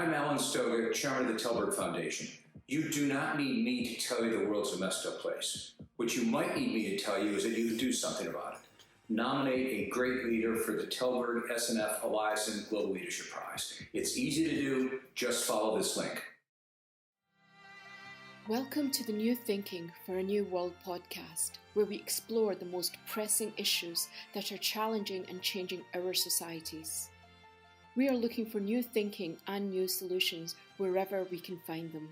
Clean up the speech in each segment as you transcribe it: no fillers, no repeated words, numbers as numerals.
I'm Alan Stoga, chairman of the Telberg Foundation. You do not need me to tell you the world's a messed up place. What you might need me to tell you is that you can do something about it. Nominate a great leader for the Telberg SNF Eliason Global Leadership Prize. It's easy to do. Just follow this link. Welcome to the New Thinking for a New World podcast, where we explore the most pressing issues that are challenging and changing our societies. We are looking for new thinking and new solutions wherever we can find them.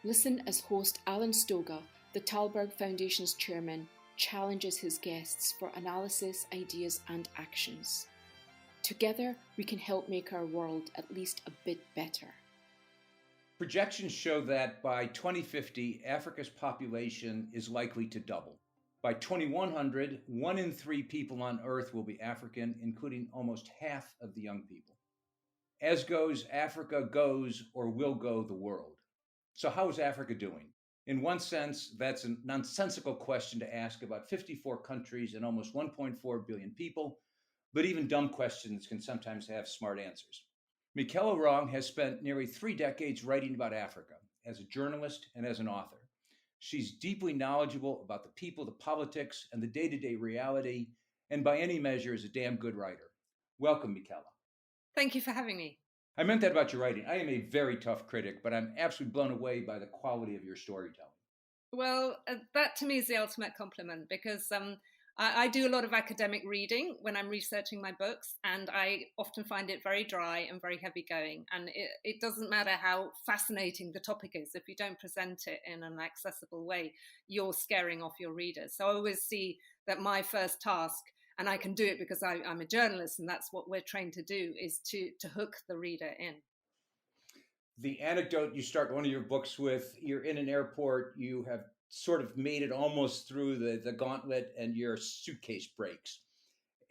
Listen as host Alan Stoga, the Telberg Foundation's chairman, challenges his guests for analysis, ideas and actions. Together, we can help make our world at least a bit better. Projections show that by 2050, Africa's population is likely to double. By 2100, 1 in 3 people on Earth will be African, including almost half of the young people. As goes, Africa goes or will go the world. So how is Africa doing? In one sense, that's a nonsensical question to ask about 54 countries and almost 1.4 billion people, but even dumb questions can sometimes have smart answers. Michela Wrong has spent nearly 3 decades writing about Africa as a journalist and as an author. She's deeply knowledgeable about the people, the politics, and the day-to-day reality, and by any measure is a damn good writer. Welcome, Michela. Thank you for having me. I meant that about your writing. I am a very tough critic, but I'm absolutely blown away by the quality of your storytelling. Well, that to me is the ultimate compliment because I do a lot of academic reading when I'm researching my books, and I often find it very dry and very heavy going. And it doesn't matter how fascinating the topic is. If you don't present it in an accessible way, you're scaring off your readers. So I always see that my first task, and I can do it because I'm a journalist and that's what we're trained to do, is to hook the reader in. The anecdote you start one of your books with, you're in an airport, you have sort of made it almost through the gauntlet and your suitcase breaks.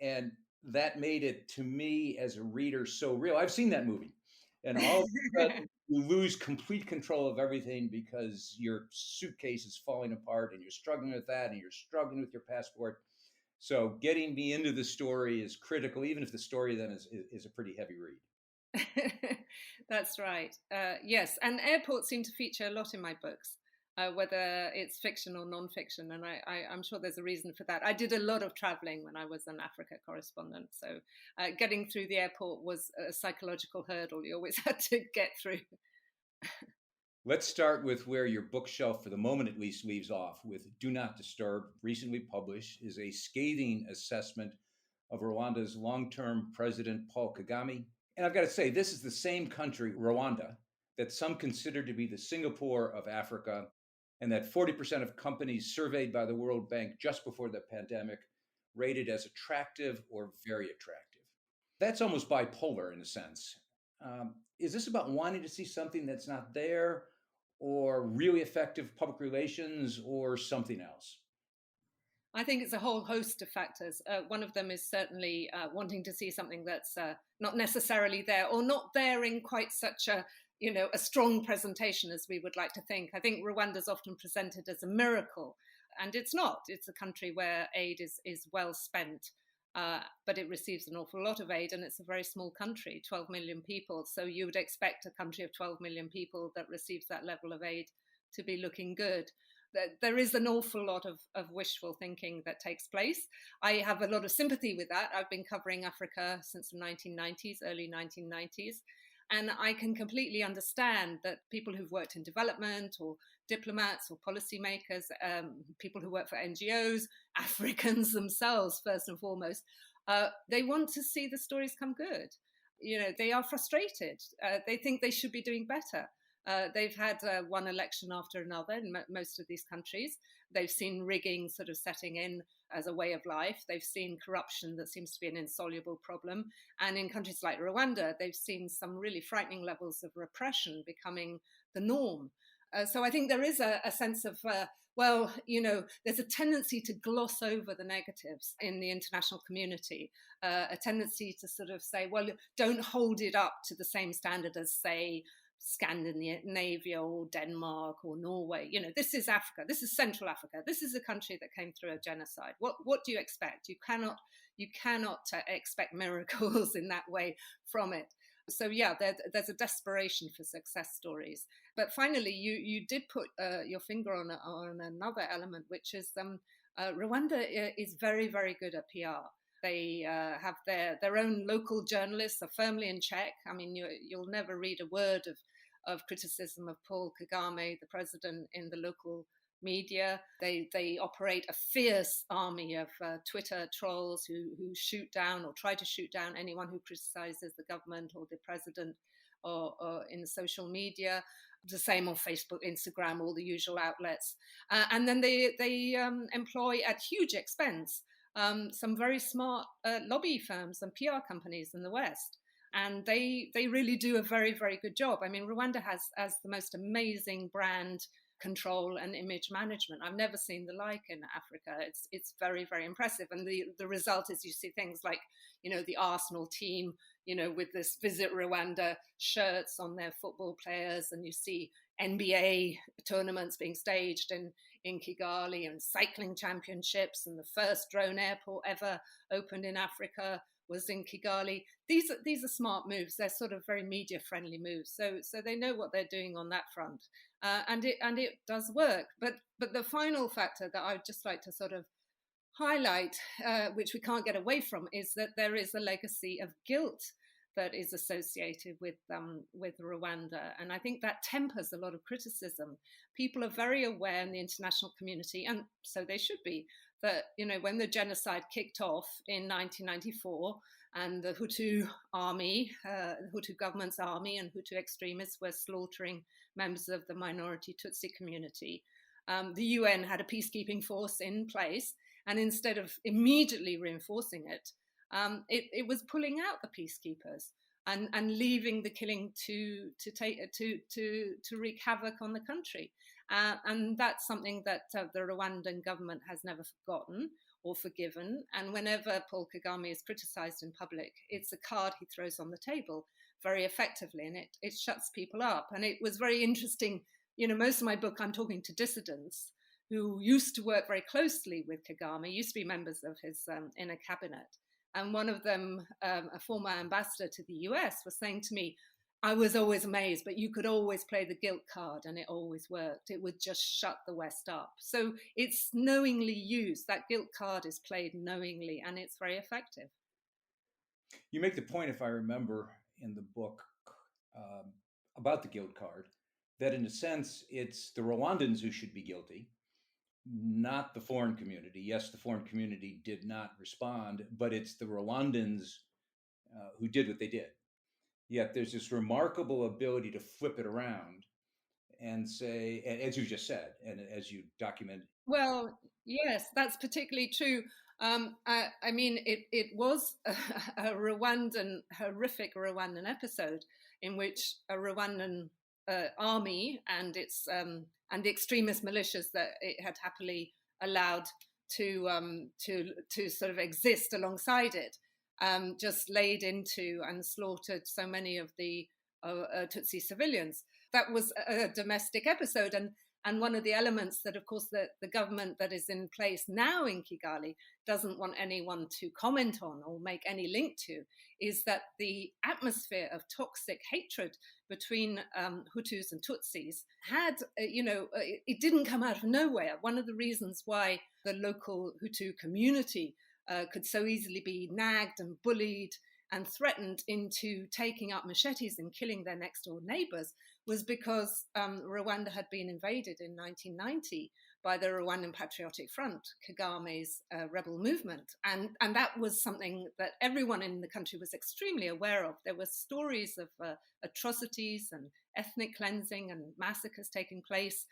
And that made it, to me as a reader, so real. I've seen that movie. And all of a sudden, you lose complete control of everything because your suitcase is falling apart and you're struggling with that and you're struggling with your passport. So getting me into the story is critical, even if the story then is a pretty heavy read. That's right. Yes, and airports seem to feature a lot in my books. Whether it's fiction or non-fiction, and I'm sure there's a reason for that. I did a lot of traveling when I was an Africa correspondent, so getting through the airport was a psychological hurdle you always had to get through. Let's start with where your bookshelf, for the moment at least, leaves off with Do Not Disturb, recently published, is a scathing assessment of Rwanda's long-term president, Paul Kagame. And I've got to say, this is the same country, Rwanda, that some consider to be the Singapore of Africa, and that 40% of companies surveyed by the World Bank just before the pandemic rated as attractive or very attractive. That's almost bipolar in a sense. Is this about wanting to see something that's not there, or really effective public relations, or something else? I think it's a whole host of factors. One of them is certainly wanting to see something that's not necessarily there, or not there in quite such a strong presentation as we would like to think. I think Rwanda is often presented as a miracle, and it's not. It's a country where aid is well spent, but it receives an awful lot of aid, and it's a very small country, 12 million people. So you would expect a country of 12 million people that receives that level of aid to be looking good. There is an awful lot of wishful thinking that takes place. I have a lot of sympathy with that. I've been covering Africa since the 1990s, early 1990s. And I can completely understand that people who've worked in development, or diplomats or policymakers, people who work for NGOs, Africans themselves, first and foremost, they want to see the stories come good. They are frustrated. They think they should be doing better. They've had one election after another in most of these countries. They've seen rigging sort of setting in as a way of life. They've seen corruption that seems to be an insoluble problem. And in countries like Rwanda, they've seen some really frightening levels of repression becoming the norm. So I think there is a sense of, there's a tendency to gloss over the negatives in the international community, a tendency to sort of say, well, don't hold it up to the same standard as, say, Scandinavia or Denmark or Norway. This is Africa. This is Central Africa. This is a country that came through a genocide. What do you expect? You cannot expect miracles in that way from it. So yeah, there's a desperation for success stories. But finally, you did put your finger on another element, which is Rwanda is very, very good at PR. They have their own local journalists are firmly in check. I mean, you'll never read a word of criticism of Paul Kagame, the president, in the local media. They operate a fierce army of Twitter trolls who shoot down or try to shoot down anyone who criticizes the government or the president or in social media. The same on Facebook, Instagram, all the usual outlets. And then they employ at huge expense some very smart lobby firms and PR companies in the West. And they really do a very, very good job. I mean, Rwanda has the most amazing brand control and image management. I've never seen the like in Africa. It's very, very impressive. And the result is you see things like, the Arsenal team, with this Visit Rwanda shirts on their football players, and you see NBA tournaments being staged in Kigali, and cycling championships, and the first drone airport ever opened in Africa was in Kigali. These are smart moves. They're sort of very media friendly moves. So they know what they're doing on that front, and it does work. But the final factor that I'd just like to sort of highlight, which we can't get away from, is that there is a legacy of guilt that is associated with Rwanda, and I think that tempers a lot of criticism. People are very aware in the international community, and so they should be, that when the genocide kicked off in 1994 and the Hutu army, Hutu government's army and Hutu extremists were slaughtering members of the minority Tutsi community, the UN had a peacekeeping force in place, and instead of immediately reinforcing it, it was pulling out the peacekeepers and leaving the killing to wreak havoc on the country. And that's something that the Rwandan government has never forgotten or forgiven. And whenever Paul Kagame is criticized in public, it's a card he throws on the table very effectively, and it shuts people up. And it was very interesting. Most of my book, I'm talking to dissidents who used to work very closely with Kagame, used to be members of his inner cabinet. And one of them, a former ambassador to the US, was saying to me, I was always amazed, but you could always play the guilt card and it always worked. It would just shut the West up. So it's knowingly used. That guilt card is played knowingly, and it's very effective. You make the point, if I remember in the book, about the guilt card, that in a sense, it's the Rwandans who should be guilty, not the foreign community. Yes, the foreign community did not respond, but it's the Rwandans who did what they did. Yet there's this remarkable ability to flip it around and say, as you just said, and as you document. Well, yes, that's particularly true. I mean, it was a horrific Rwandan episode in which a Rwandan army and its and the extremist militias that it had happily allowed to sort of exist alongside it, just laid into and slaughtered so many of the Tutsi civilians. That was a domestic episode, and one of the elements that, of course, the government that is in place now in Kigali doesn't want anyone to comment on or make any link to is that the atmosphere of toxic hatred between Hutus and Tutsis had, it didn't come out of nowhere. One of the reasons why the local Hutu community could so easily be nagged and bullied and threatened into taking up machetes and killing their next door neighbors was because Rwanda had been invaded in 1990 by the Rwandan Patriotic Front, Kagame's rebel movement. And that was something that everyone in the country was extremely aware of. There were stories of atrocities and ethnic cleansing and massacres taking place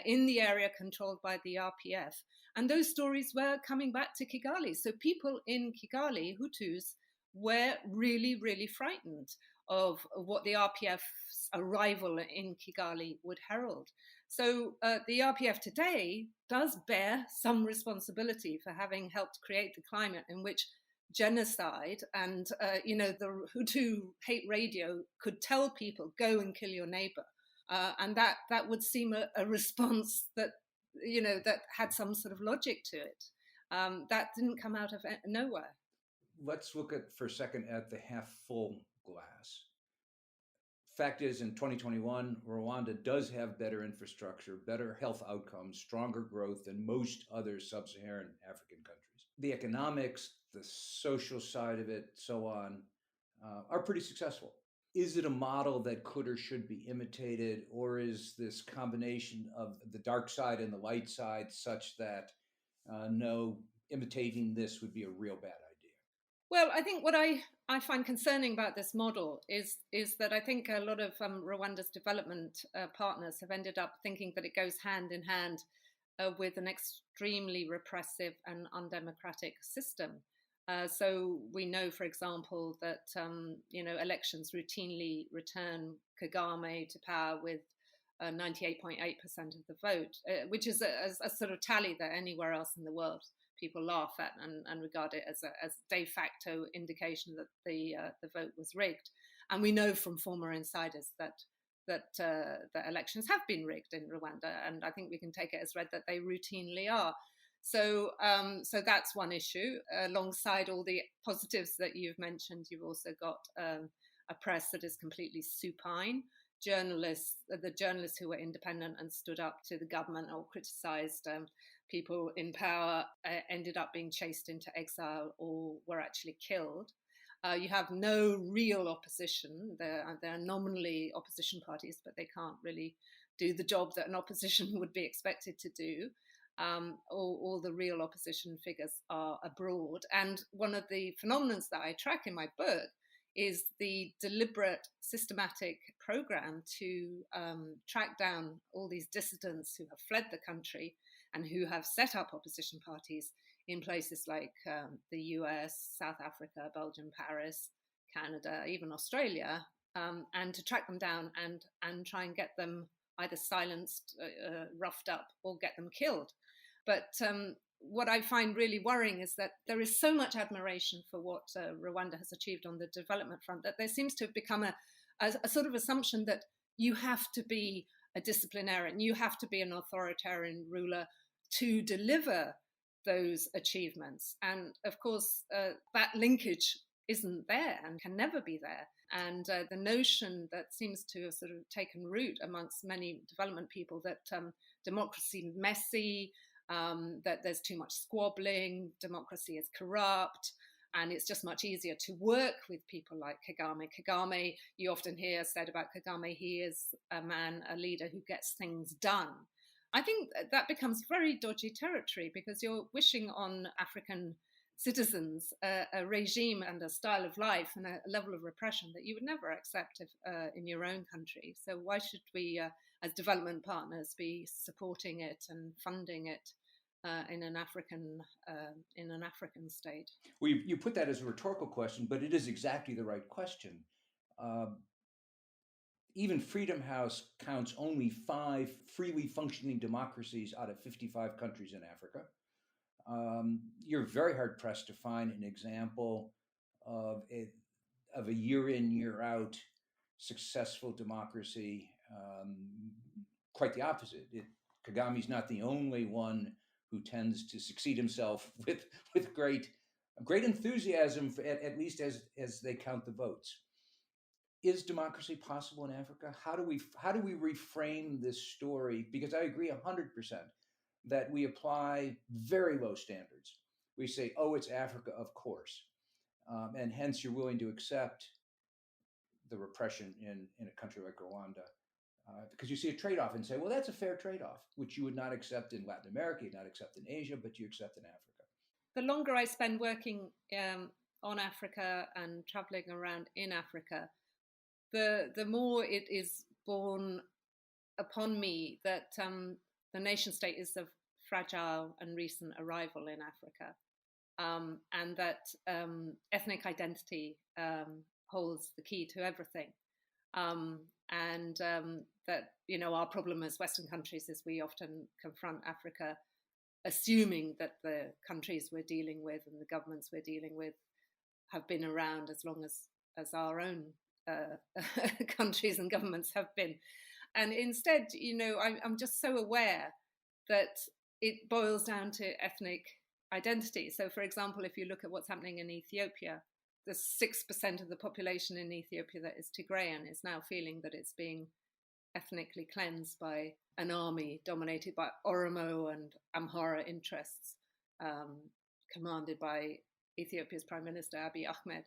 in the area controlled by the RPF. And those stories were coming back to Kigali. So people in Kigali, Hutus, were really, really frightened of what the RPF's arrival in Kigali would herald. So the RPF today does bear some responsibility for having helped create the climate in which genocide and, the Hutu hate radio could tell people, go and kill your neighbor. And that would seem a response that, that had some sort of logic to it. That didn't come out of nowhere. Let's look for a second at the half full glass. Fact is, in 2021, Rwanda does have better infrastructure, better health outcomes, stronger growth than most other sub-Saharan African countries. The economics, the social side of it, so on, are pretty successful. Is it a model that could or should be imitated, or is this combination of the dark side and the light side such that no, imitating this would be a real bad idea? Well, I think what I find concerning about this model is that I think a lot of Rwanda's development partners have ended up thinking that it goes hand in hand with an extremely repressive and undemocratic system. So we know, for example, that elections routinely return Kagame to power with 98.8% of the vote, which is a sort of tally that anywhere else in the world people laugh at and regard it as de facto indication that the vote was rigged. And we know from former insiders that elections have been rigged in Rwanda, and I think we can take it as read that they routinely are. So that's one issue. Alongside all the positives that you've mentioned, you've also got a press that is completely supine. The journalists who were independent and stood up to the government or criticised people in power ended up being chased into exile or were actually killed. You have no real opposition. There are nominally opposition parties, but they can't really do the job that an opposition would be expected to do. All the real opposition figures are abroad. And one of the phenomena that I track in my book is the deliberate, systematic program to track down all these dissidents who have fled the country and who have set up opposition parties in places like the US, South Africa, Belgium, Paris, Canada, even Australia, and to track them down and try and get them either silenced, roughed up, or get them killed. But what I find really worrying is that there is so much admiration for what Rwanda has achieved on the development front that there seems to have become a sort of assumption that you have to be a disciplinarian, you have to be an authoritarian ruler to deliver those achievements. And of course, that linkage isn't there and can never be there. And the notion that seems to have sort of taken root amongst many development people that democracy is messy, that there's too much squabbling, democracy is corrupt, and it's just much easier to work with people like Kagame. Kagame, you often hear said about Kagame, he is a leader who gets things done. I think that becomes very dodgy territory because you're wishing on African citizens a regime and a style of life and a level of repression that you would never accept in your own country. So why should we, as development partners, be supporting it and funding it in an African state? Well, you put that as a rhetorical question, but it is exactly the right question. Even Freedom House counts only 5 freely functioning democracies out of 55 countries in Africa. You're very hard pressed to find an example of a year in, year out successful democracy. Quite the opposite. Kagame's not the only one who tends to succeed himself with great enthusiasm, at least as they count the votes. Is democracy possible in Africa? How do we reframe this story? Because I agree 100% that we apply very low standards. We say, oh, it's Africa, of course. And hence you're willing to accept the repression in a country like Rwanda. Because you see a trade-off and say, well, that's a fair trade-off, which you would not accept in Latin America, you'd not accept in Asia, but you accept in Africa. The longer I spend working on Africa and traveling around in Africa, the more it is borne upon me that the nation state is of fragile and recent arrival in Africa, and that ethnic identity holds the key to everything. And that, our problem as Western countries is we often confront Africa assuming that the countries we're dealing with and the governments we're dealing with have been around as long as our own countries and governments have been. And instead, I'm just so aware that it boils down to ethnic identity. So, for example, if you look at what's happening in Ethiopia, the 6% of the population in Ethiopia that is Tigrayan is now feeling that it's being ethnically cleansed by an army dominated by Oromo and Amhara interests, commanded by Ethiopia's Prime Minister Abiy Ahmed.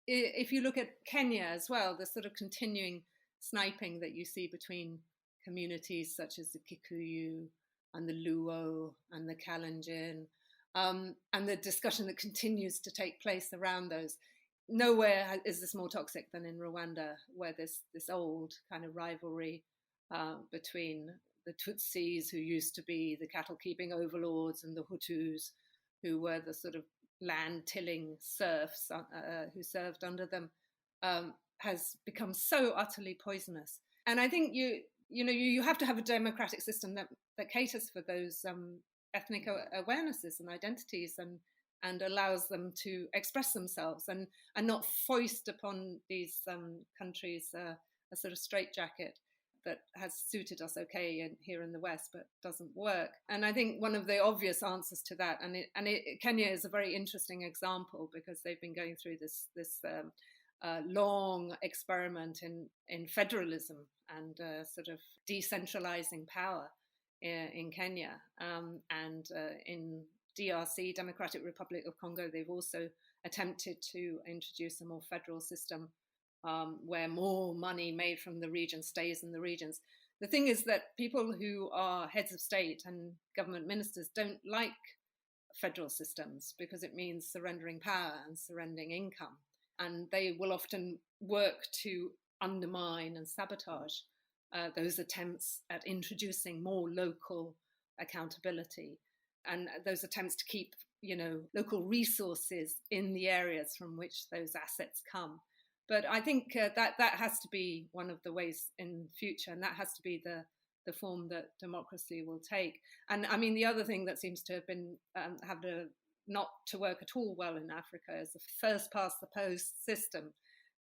If you look at Kenya as well, the sort of continuing sniping that you see between communities such as the Kikuyu and the Luo and the Kalenjin, and the discussion that continues to take place around those. Nowhere is this more toxic than in Rwanda, where there's this old kind of rivalry between the Tutsis, who used to be the cattle-keeping overlords, and the Hutus, who were the sort of land-tilling serfs who served under them, has become so utterly poisonous. And I think you have to have a democratic system that caters for those ethnic awarenesses and identities and allows them to express themselves and not foist upon these countries a sort of straitjacket that has suited us okay here in the West, but doesn't work. And I think one of the obvious answers to that, Kenya is a very interesting example because they've been going through this long experiment in federalism and sort of decentralizing power in Kenya, and in DRC, Democratic Republic of Congo, they've also attempted to introduce a more federal system where more money made from the region stays in the regions. The thing is that people who are heads of state and government ministers don't like federal systems because it means surrendering power and surrendering income. And they will often work to undermine and sabotage those attempts at introducing more local accountability and those attempts to keep, local resources in the areas from which those assets come. But I think that has to be one of the ways in future, and that has to be the form that democracy will take. And I mean, the other thing that seems to have been not to work at all well in Africa is the first past the post system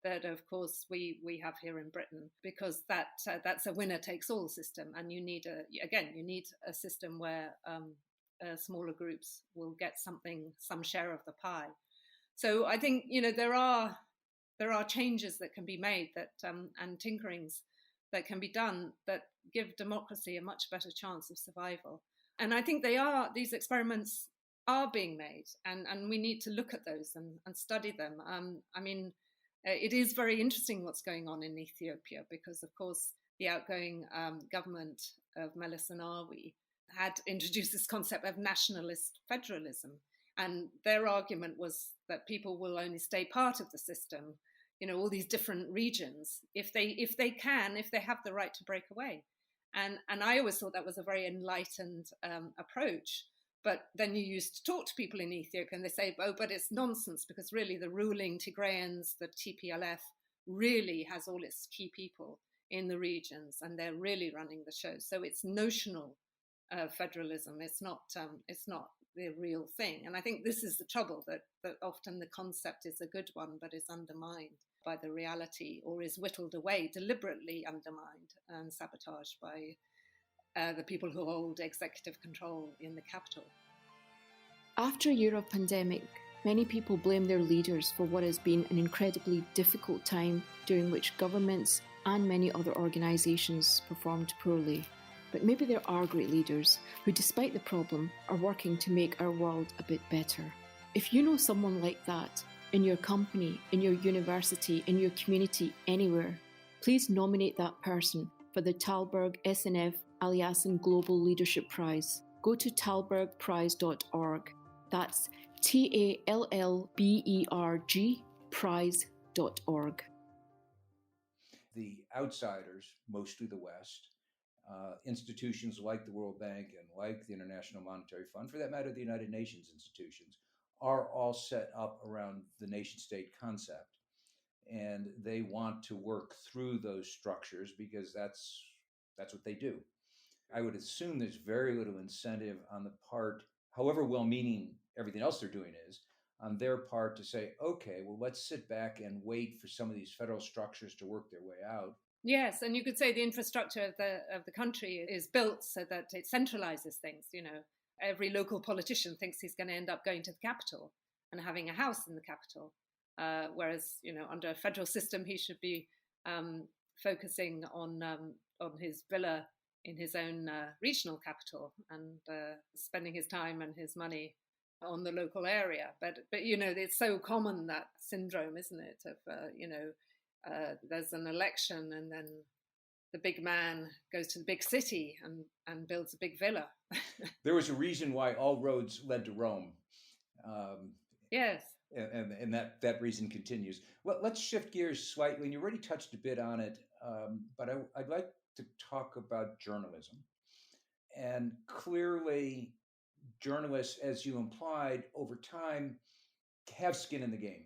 that, of course, we have here in Britain, because that's a winner takes all system, and you need a system where smaller groups will get some share of the pie. So I think there are changes that can be made and tinkerings that can be done that give democracy a much better chance of survival. And I think these experiments are being made, and we need to look at those and study them. It is very interesting what's going on in Ethiopia because, of course, the outgoing government of Meles Zenawi had introduced this concept of nationalist federalism. And their argument was that people will only stay part of the system, all these different regions, if they have the right to break away. And I always thought that was a very enlightened approach. But then you used to talk to people in Ethiopia and they say, oh, but it's nonsense because really the ruling Tigrayans, the TPLF, really has all its key people in the regions and they're really running the show. So it's notional federalism. It's not the real thing. And I think this is the trouble, that often the concept is a good one, but is undermined by the reality or is whittled away, deliberately undermined and sabotaged by the people who hold executive control in the capital. After a year of pandemic, many people blame their leaders for what has been an incredibly difficult time during which governments and many other organisations performed poorly. But maybe there are great leaders who, despite the problem, are working to make our world a bit better. If you know someone like that, in your company, in your university, in your community, anywhere, please nominate that person for the Talberg SNF Aliassane Global Leadership Prize. Go to talbergprize.org. That's TALLBERG prize.org. The outsiders, mostly the West, institutions like the World Bank and like the International Monetary Fund, for that matter, the United Nations institutions, are all set up around the nation-state concept. And they want to work through those structures because that's what they do. I would assume there's very little incentive on the part, however well-meaning everything else they're doing is, on their part to say, okay, well, let's sit back and wait for some of these federal structures to work their way out. Yes, and you could say the infrastructure of the country is built so that it centralizes things. Every local politician thinks he's going to end up going to the capital and having a house in the capital. whereas, under a federal system, he should be focusing on his villa in his own regional capital and spending his time and his money on the local area. But it's so common, that syndrome, isn't it? Of there's an election and then the big man goes to the big city and builds a big villa. There was a reason why all roads led to Rome. Yes. And that reason continues. Well, let's shift gears slightly. And you already touched a bit on it, but I'd like to talk about journalism. And clearly, journalists, as you implied, over time, have skin in the game.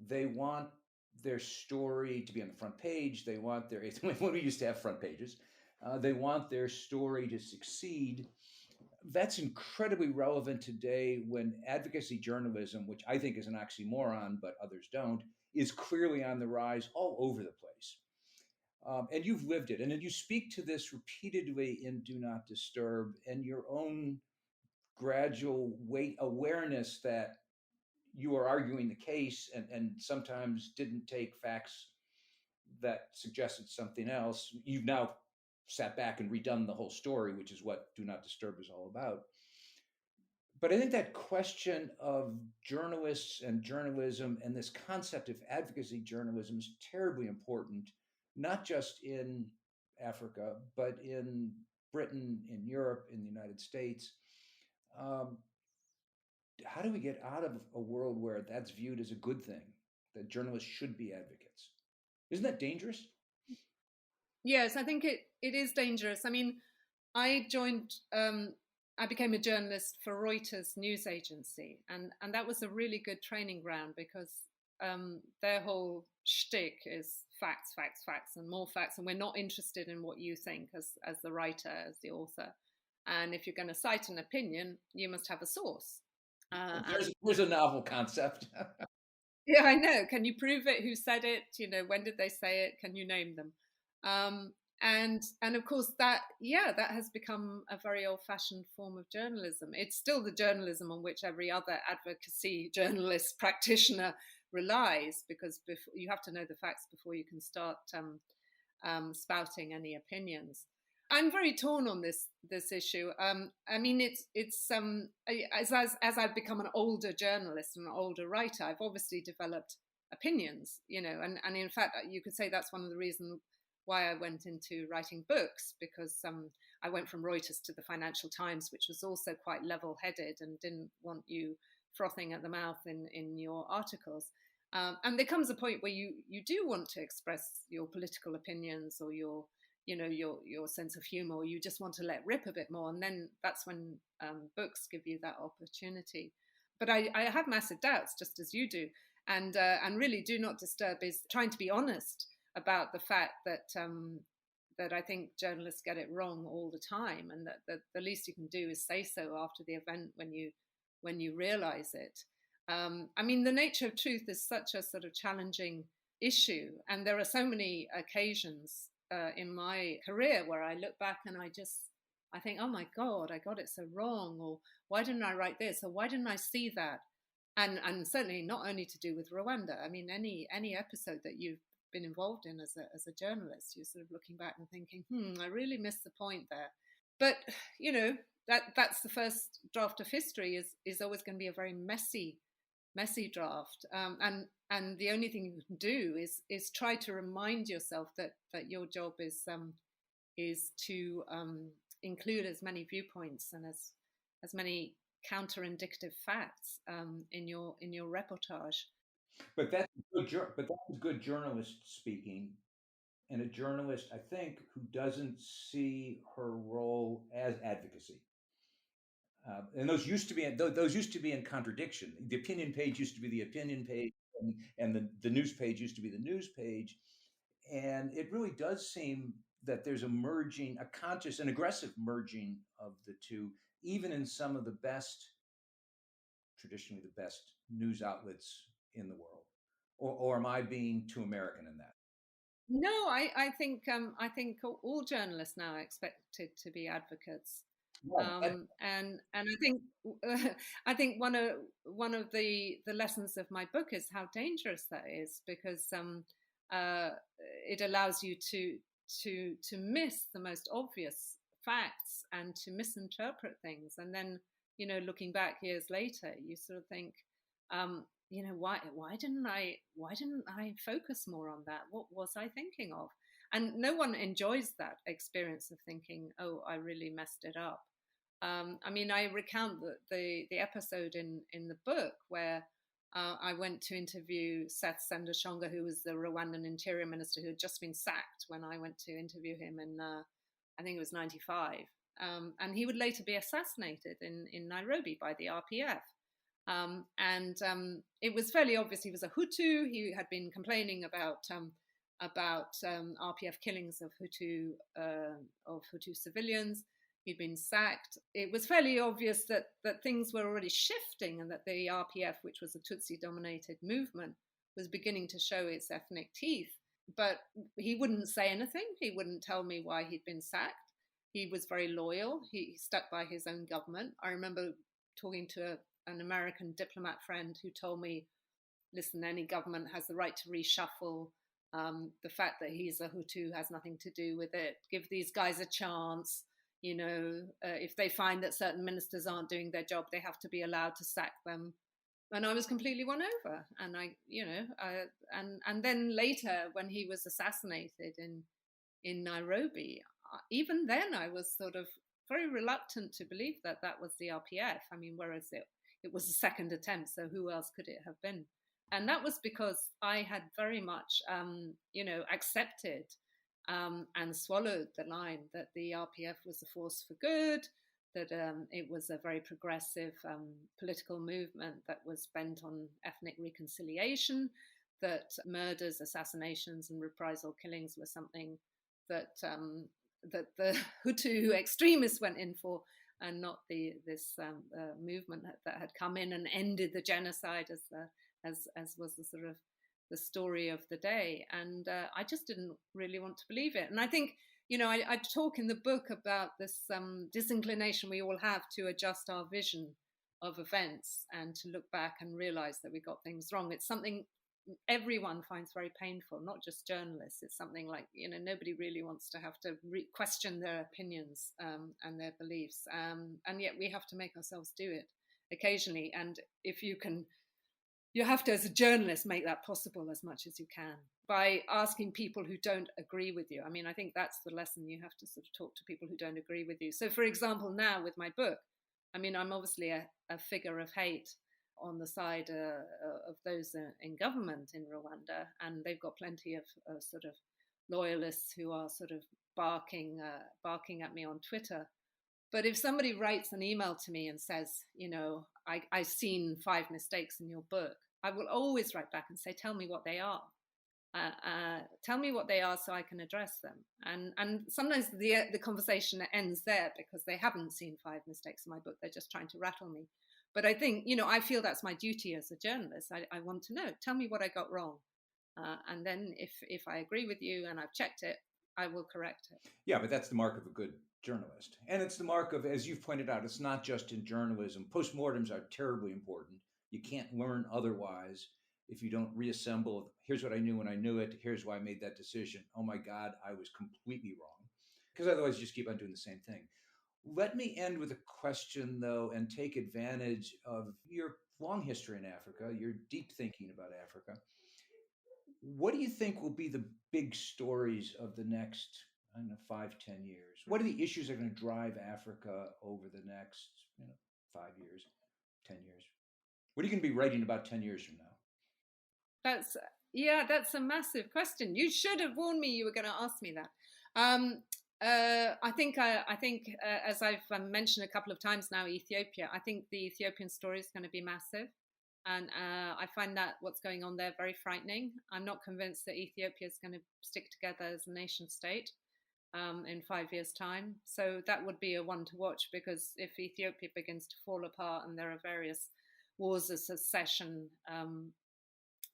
They want their story to be on the front page. They want when we used to have front pages, they want their story to succeed. That's incredibly relevant today when advocacy journalism, which I think is an oxymoron, but others don't, is clearly on the rise all over the place. And you've lived it. And you speak to this repeatedly in Do Not Disturb, and your own gradual awareness that you are arguing the case and sometimes didn't take facts that suggested something else. You've now sat back and redone the whole story, which is what Do Not Disturb is all about. But I think that question of journalists and journalism and this concept of advocacy journalism is terribly important, not just in Africa, but in Britain, in Europe, in the United States. How do we get out of a world where that's viewed as a good thing, that journalists should be advocates? Isn't that dangerous? Yes, I think it is dangerous. I mean, I became a journalist for Reuters news agency, and that was a really good training ground because their whole shtick is facts, facts, facts, and more facts, and we're not interested in what you think as the writer, as the author. And if you're going to cite an opinion, you must have a source. There's a novel concept. Yeah, I know. Can you prove it? Who said it? When did they say it? Can you name them? And of course that has become a very old-fashioned form of journalism. It's still the journalism on which every other advocacy journalist practitioner relies, because you have to know the facts before you can start spouting any opinions. I'm very torn on this issue. I mean, it's as I've become an older journalist and an older writer, I've obviously developed opinions, and in fact, you could say that's one of the reasons why I went into writing books, because I went from Reuters to the Financial Times, which was also quite level-headed and didn't want you frothing at the mouth in your articles. And there comes a point where you do want to express your political opinions or your sense of humor, or you just want to let rip a bit more. And then that's when books give you that opportunity. But I have massive doubts, just as you do. And really Do Not Disturb is trying to be honest about the fact that I think journalists get it wrong all the time, and that the least you can do is say so after the event when you realize it. I mean, the nature of truth is such a sort of challenging issue, and there are so many occasions in my career where I look back and I think, oh my God, I got it so wrong, or why didn't I write this, or why didn't I see that? And certainly not only to do with Rwanda. I mean, any episode that you've been involved in as a journalist, you're sort of looking back and thinking, I really missed the point there. But that's the first draft of history is always going to be a very messy draft, and the only thing you can do is try to remind yourself that your job is to include as many viewpoints and as many counter-indicative facts in your reportage. But that's good journalist speaking, and a journalist, I think, who doesn't see her role as advocacy. And those used to be in contradiction. The opinion page used to be the opinion page, and the news page used to be the news page. And it really does seem that there's a conscious and aggressive merging of the two, even in some of the traditionally the best news outlets in the world. Or am I being too American in that? No, I think all journalists now are expected to be advocates. And I think one of the lessons of my book is how dangerous that is, because uh, it allows you to miss the most obvious facts and to misinterpret things, and then looking back years later, you sort of think, why didn't I focus more on that? What was I thinking of? And no one enjoys that experience of thinking, oh, I really messed it up. I mean, I recount the episode in the book where I went to interview Seth Sendashonga, who was the Rwandan interior minister who had just been sacked when I went to interview him in, I think it was 95. And he would later be assassinated in Nairobi by the RPF. It was fairly obvious he was a Hutu. He had been complaining about RPF killings of Hutu civilians. He'd been sacked. It was fairly obvious that things were already shifting, and that the RPF, which was a Tutsi-dominated movement, was beginning to show its ethnic teeth. But he wouldn't say anything. He wouldn't tell me why he'd been sacked. He was very loyal. He stuck by his own government. I remember talking to an American diplomat friend who told me, listen, any government has the right to reshuffle. The fact that he's a Hutu has nothing to do with it. Give these guys a chance. If they find that certain ministers aren't doing their job, they have to be allowed to sack them. And I was completely won over. And and then later, when he was assassinated in Nairobi, even then I was sort of very reluctant to believe that was the RPF. I mean, whereas it was a second attempt, so who else could it have been? And that was because I had very much, accepted and swallowed the line that the RPF was a force for good, that it was a very progressive political movement that was bent on ethnic reconciliation, that murders, assassinations, and reprisal killings were something that the Hutu extremists went in for, and not this movement that had come in and ended the genocide, as was the sort of the story of the day. And I just didn't really want to believe it. And I think, I talk in the book about this disinclination we all have to adjust our vision of events and to look back and realize that we got things wrong. It's something everyone finds very painful, not just journalists. It's something like, nobody really wants to have to question their opinions and their beliefs. And yet we have to make ourselves do it occasionally. And if you have to, as a journalist, make that possible as much as you can by asking people who don't agree with you. I mean, I think that's the lesson. You have to sort of talk to people who don't agree with you. So, for example, now with my book, I mean, I'm obviously a figure of hate on the side of those in government in Rwanda, and they've got plenty of sort of loyalists who are sort of barking at me on Twitter. But if somebody writes an email to me and says, I've seen 5 mistakes in your book, I will always write back and say, tell me what they are. Tell me what they are so I can address them. And sometimes the conversation ends there because they haven't seen 5 mistakes in my book. They're just trying to rattle me. But I think, I feel that's my duty as a journalist. I want to know, tell me what I got wrong. And then if I agree with you and I've checked it, I will correct it. Yeah, but that's the mark of a good journalist. And it's the mark of, as you've pointed out, it's not just in journalism. Postmortems are terribly important. You can't learn otherwise if you don't reassemble. Here's what I knew when I knew it. Here's why I made that decision. Oh my God, I was completely wrong. Because otherwise you just keep on doing the same thing. Let me end with a question, though, and take advantage of your long history in Africa, your deep thinking about Africa. What do you think will be the big stories of the next, 5, 10 years? What are the issues that are going to drive Africa over the next, 5 years, 10 years? What are you going to be writing about 10 years from now? That's a massive question. You should have warned me you were going to ask me that. I think, as I've mentioned a couple of times now, Ethiopia. I think the Ethiopian story is going to be massive, and I find that what's going on there very frightening. I'm not convinced that Ethiopia is going to stick together as a nation state in 5 years' time. So that would be a one to watch, because if Ethiopia begins to fall apart and there are various wars of secession,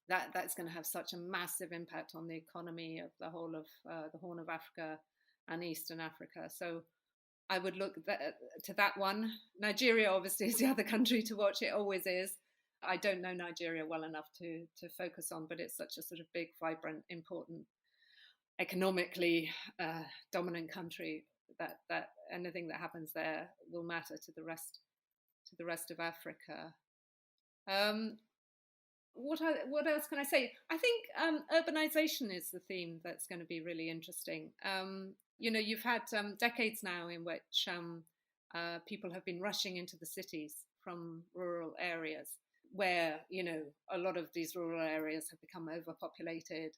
that's going to have such a massive impact on the economy of the whole of the Horn of Africa and Eastern Africa. So I would look to that one. Nigeria obviously is the other country to watch. It always is. I don't know Nigeria well enough to focus on, but it's such a sort of big, vibrant, important, economically dominant country that anything that happens there will matter to the rest of Africa. What else can I say? I think urbanization is the theme that's going to be really interesting. You've had decades now in which people have been rushing into the cities from rural areas, where a lot of these rural areas have become overpopulated,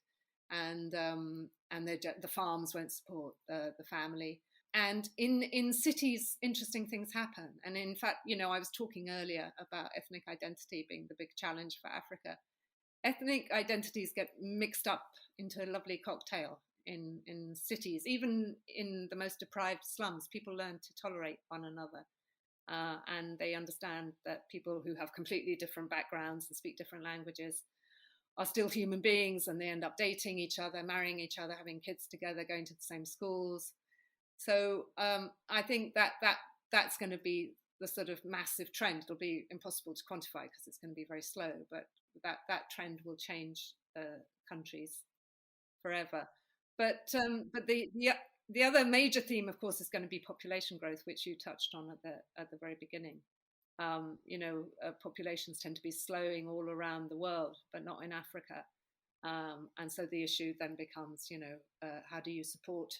and the farms won't support the family. And in cities, interesting things happen. And in fact, I was talking earlier about ethnic identity being the big challenge for Africa. Ethnic identities get mixed up into a lovely cocktail in cities. Even in the most deprived slums, people learn to tolerate one another. And they understand that people who have completely different backgrounds and speak different languages are still human beings, and they end up dating each other, marrying each other, having kids together, going to the same schools. So I think that's going to be the sort of massive trend. It'll be impossible to quantify because it's going to be very slow, but that trend will change countries forever. But the other major theme, of course, is going to be population growth, which you touched on at the very beginning. Populations tend to be slowing all around the world, but not in Africa. And so the issue then becomes, how do you support,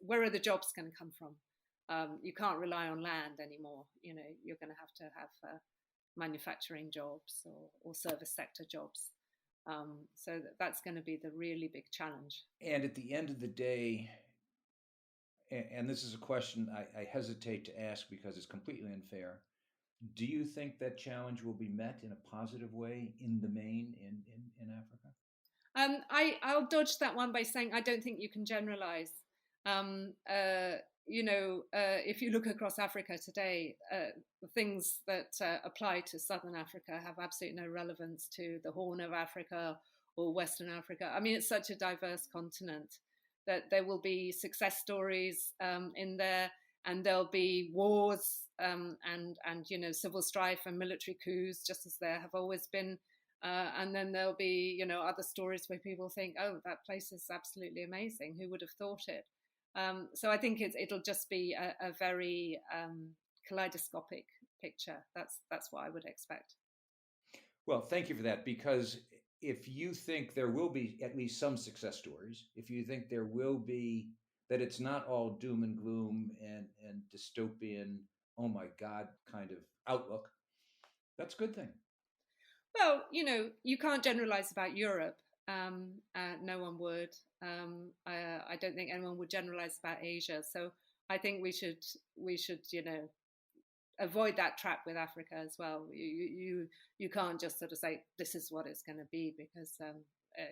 where are the jobs going to come from? You can't rely on land anymore. You're going to have manufacturing jobs or service sector jobs. So that's going to be the really big challenge. And at the end of the day, and this is a question I hesitate to ask because it's completely unfair, do you think that challenge will be met in a positive way in the main in Africa? I'll dodge that one by saying I don't think you can generalize. If you look across Africa today, the things that apply to Southern Africa have absolutely no relevance to the Horn of Africa or Western Africa. I mean, it's such a diverse continent that there will be success stories in there, and there'll be wars and civil strife and military coups, just as there have always been. And then there'll be, other stories where people think, oh, that place is absolutely amazing. Who would have thought it? So I think it'll just be a very kaleidoscopic picture. That's what I would expect. Well, thank you for that, because if you think there will be at least some success stories, if you think there will be, that it's not all doom and gloom and dystopian, oh my God kind of outlook, that's a good thing. Well, you can't generalize about Europe. No one would. I don't think anyone would generalize about Asia. So I think we should, avoid that trap with Africa as well. You can't just sort of say this is what it's going to be, because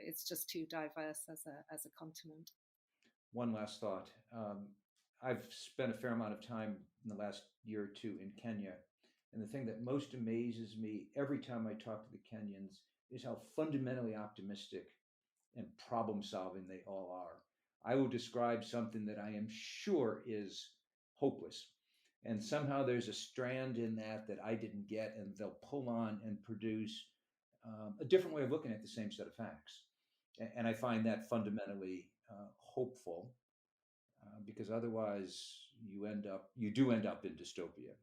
it's just too diverse as a continent. One last thought. I've spent a fair amount of time in the last year or two in Kenya. And the thing that most amazes me every time I talk to the Kenyans is how fundamentally optimistic and problem-solving they all are. I will describe something that I am sure is hopeless. And somehow there's a strand in that I didn't get, and they'll pull on and produce a different way of looking at the same set of facts. And I find that fundamentally hopeful, because otherwise you do end up in dystopia.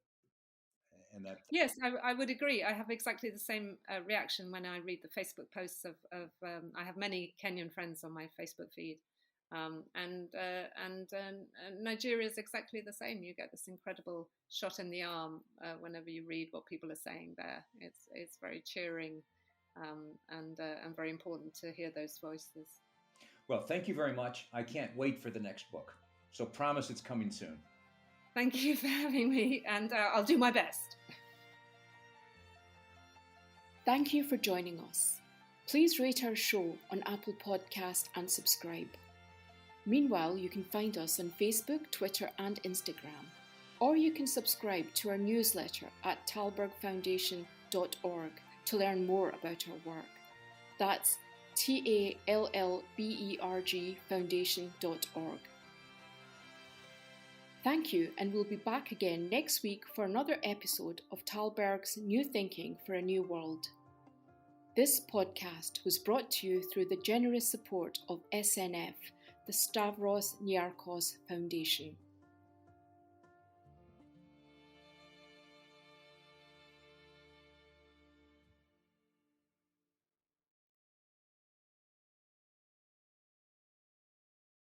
And that. Yes, I would agree. I have exactly the same reaction when I read the Facebook posts of I have many Kenyan friends on my Facebook feed, and Nigeria is exactly the same. You get this incredible shot in the arm whenever you read what people are saying there. It's very cheering, and very important to hear those voices. Well, thank you very much. I can't wait for the next book. So promise it's coming soon. Thank you for having me, and I'll do my best. Thank you for joining us. Please rate our show on Apple Podcast and subscribe. Meanwhile, you can find us on Facebook, Twitter, and Instagram, or you can subscribe to our newsletter at talbergfoundation.org to learn more about our work. That's TALLBERG foundation.org. Thank Thank you, and we'll be back again next week for another episode of Thalberg's New Thinking for a New World. This podcast was brought to you through the generous support of SNF, the Stavros Niarchos Foundation.